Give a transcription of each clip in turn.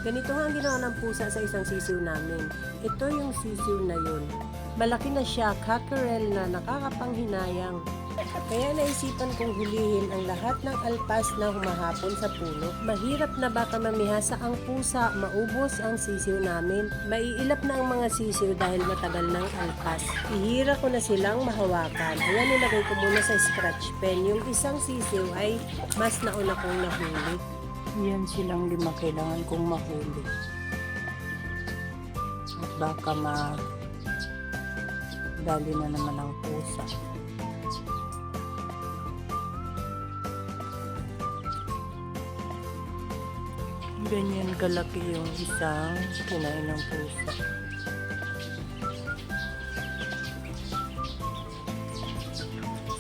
Ganito nga ang ginawa ng pusa sa isang sisiw namin. Ito yung sisiw na yun. Malaki na siya, cockerel na nakakapanghinayang. Kaya naisipan kong hulihin ang lahat ng alpas na humahapon sa puno. Mahirap na baka mamihasa ang pusa, maubos ang sisiw namin. Maiilap na ang mga sisiw dahil matagal ng alpas. Ihira ko na silang mahawakan. Ayan, nilagay ko muna sa scratch pen. Yung isang sisiw ay mas nauna kong nahuli. Yan silang 5 kailangan kong mahuli. At baka dali na naman ang pusa. Ganyan kalaki yung isang kinain ng pusa.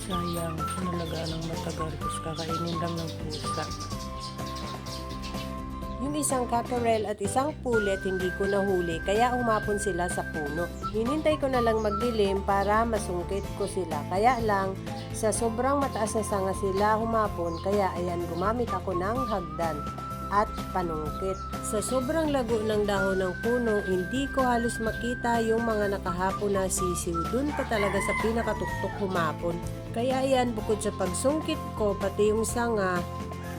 Sayang, nalagaan ng matagal kasi kakainin lang ng pusa. Yung isang cockerel at isang pulet hindi ko nahuli kaya umapon sila sa puno. Hinintay ko na lang magdilim para masungkit ko sila. Kaya lang, sa sobrang mataas na sanga sila humapon kaya ayan gumamit ako ng hagdan at panungkit. Sa sobrang lago ng dahon ng puno, hindi ko halos makita yung mga nakahapon na sisiw. Dun pa talaga sa pinakatuktok humapon. Kaya ayan, bukod sa pagsungkit ko, pati yung sanga,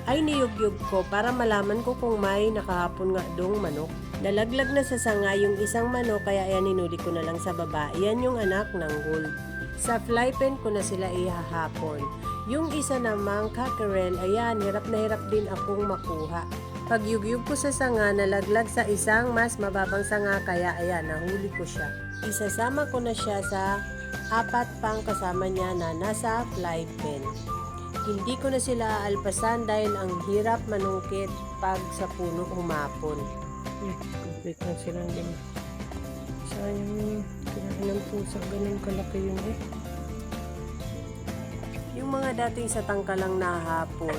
ay niyugyug ko para malaman ko kung may nakahapon nga dong manok. Nalaglag na sa sanga yung isang manok kaya ayan inuli ko na lang sa baba. Yan yung anak ng gold. Sa fly pen ko na sila ihahapon. Yung isa namang cockerel, ayan, hirap na hirap din akong makuha. Pagyugyug ko sa sanga, nalaglag sa isang mas mababang sanga kaya ayan, nahuli ko siya. Isasama ko na siya sa 4 pang kasama niya na nasa fly pen. Hindi ko na sila aalpasan dahil ang hirap manungkit pag sa puno humapon. Complete na silang 5. Sayang kinain ng pusa, ganun kalaki yun eh. Yung mga dating sa tangkalang na hapon,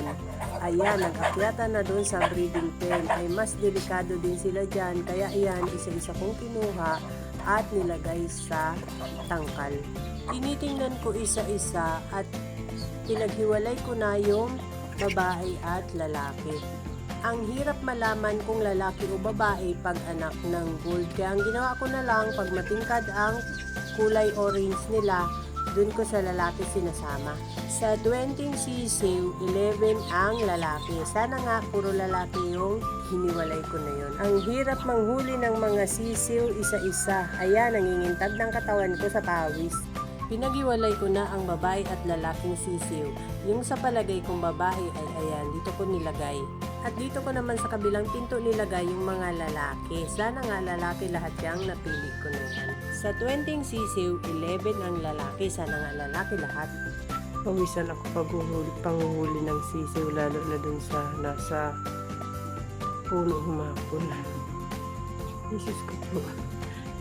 ayan, nag-akyatan na doon sa breeding pen, ay mas delikado din sila dyan. Kaya ayan, isa-isa kong kinuha at nilagay sa tangkal. Tinitingnan ko isa-isa at pinaghiwalay ko na yung babae at lalaki. Ang hirap malaman kung lalaki o babae pag anak ng gold. Kaya ang ginawa ko na lang, pag matingkad ang kulay orange nila, dun ko sa lalaki sinasama. Sa 20 sisiw, 11 ang lalaki. Sana nga puro lalaki yung hiniwalay ko na yun. Ang hirap manghuli ng mga sisiw isa-isa. Ayan, nangingintab ng katawan ko sa pawis. Pinaghiwalay ko na ang babae at lalaking sisiw. Yung sa palagay kong babae ay ayan, dito ko nilagay. At dito ko naman sa kabilang pinto nilagay yung mga lalaki. Sana nga lalaki lahat yung napili ko na yan. Sa 20 sisiw, 11 ang lalaki. Sana nga lalaki lahat. Pawisan ako panguhuli ng sisiw, lalo na dun sa nasa puno humapon. Jesus ko po.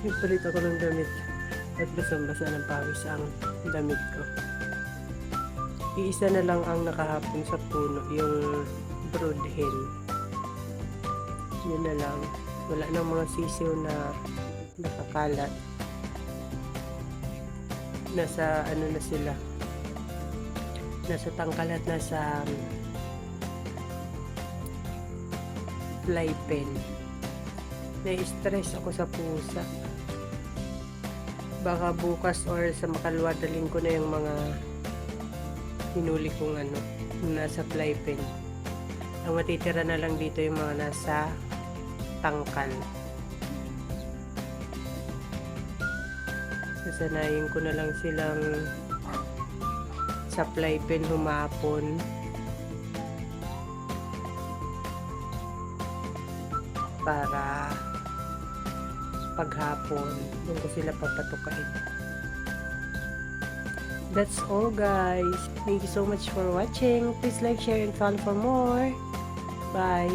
Nagpalit ako ng damit at basang-basa ng pawis ang damit ko. Iisa na lang ang nakahapon sa puno, yung brood hen. Yun na lang. Wala nang mga sisiw na nakakalat. Nasa ano na sila. Nasa tangkal at nasa fly pen. Na-stress ako sa pusa. Baka bukas or sa makalwadaling ko na yung mga hinuli kong nasa fly pen. Ang matitira na lang dito yung mga nasa tangkal. Sasanayin ko na lang silang sa fly pen humapon para paghapon doon ko sila papatukain. That's all guys. Thank you so much for watching. Please like, share, and follow for more. Bye.